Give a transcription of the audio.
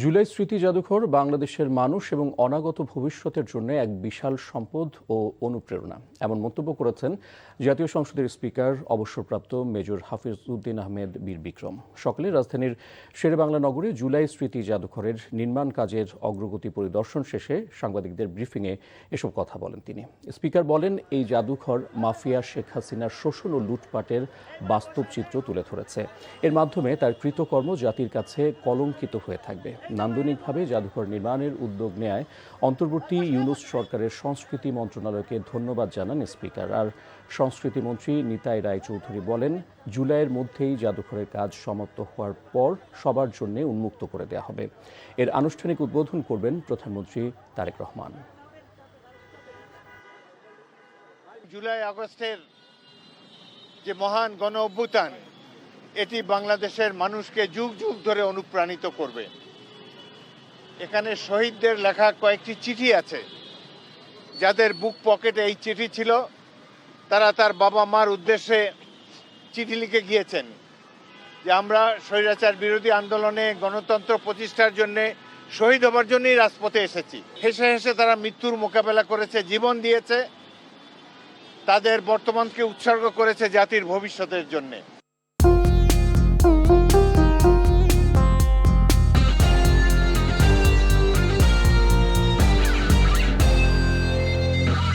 জুলাই স্মৃতি জাদুঘর বাংলাদেশের মানুষ এবং অনাগত ভবিষ্যতের জন্য এক বিশাল সম্পদ ও অনুপ্রেরণা, এমন মন্তব্য করেছেন জাতীয় সংসদের স্পিকার অবসরপ্রাপ্ত মেজর হাফিজউদ্দিন আহমেদ বীর বিক্রম। সকালে রাজধানীর শেরেবাংলা নগরে জুলাই স্মৃতি জাদুঘরের নির্মাণ কাজের অগ্রগতি পরিদর্শন শেষে সাংবাদিকদের ব্রিফিংয়ে এসব কথা বলেন তিনি। স্পিকার বলেন, এই জাদুঘর মাফিয়া শেখ হাসিনার শোষণ ও লুটপাটের বাস্তব চিত্র তুলে ধরেছে। এর মাধ্যমে তার কৃতকর্ম জাতির কাছে কলঙ্কিত হয়ে থাকবে। নান্দনিকভাবে জাদুঘর নির্মাণের উদ্যোগ নেয় অন্তর্বর্তী ইউনূস সরকারের সংস্কৃতি মন্ত্রণালয়কে ধন্যবাদ জানান স্পিকার। আর সংস্কৃতিমন্ত্রী নিতাই রায়চৌধুরী বলেন, জুলাইয়ের মধ্যেই জাদুঘরের কাজ সমাপ্ত হওয়ার পর সবার জন্য উন্মুক্ত করে দেওয়া হবে। এর আনুষ্ঠানিক উদ্বোধন করবেন প্রধানমন্ত্রী তারেক রহমান। জুলাই আগস্টের যে মহান গণ অভ্যুত্থান, এটি বাংলাদেশের মানুষকে যুগ যুগ ধরে অনুপ্রাণিত করবে। এখানে শহীদদের লেখা কয়েকটি চিঠি আছে। যাদের বুক পকেটে এই চিঠি ছিল, তারা তার বাবা মার উদ্দেশ্যে চিঠি লিখে গিয়েছেন যে আমরা স্বৈরাচার বিরোধী আন্দোলনে গণতন্ত্র প্রতিষ্ঠার জন্য শহীদ হবার জন্যই রাজপথে এসেছি। হেসে হেসে তারা মৃত্যুর মোকাবেলা করেছে, জীবন দিয়েছে, তাদের বর্তমানকে উৎসর্গ করেছে জাতির ভবিষ্যতের জন্যে।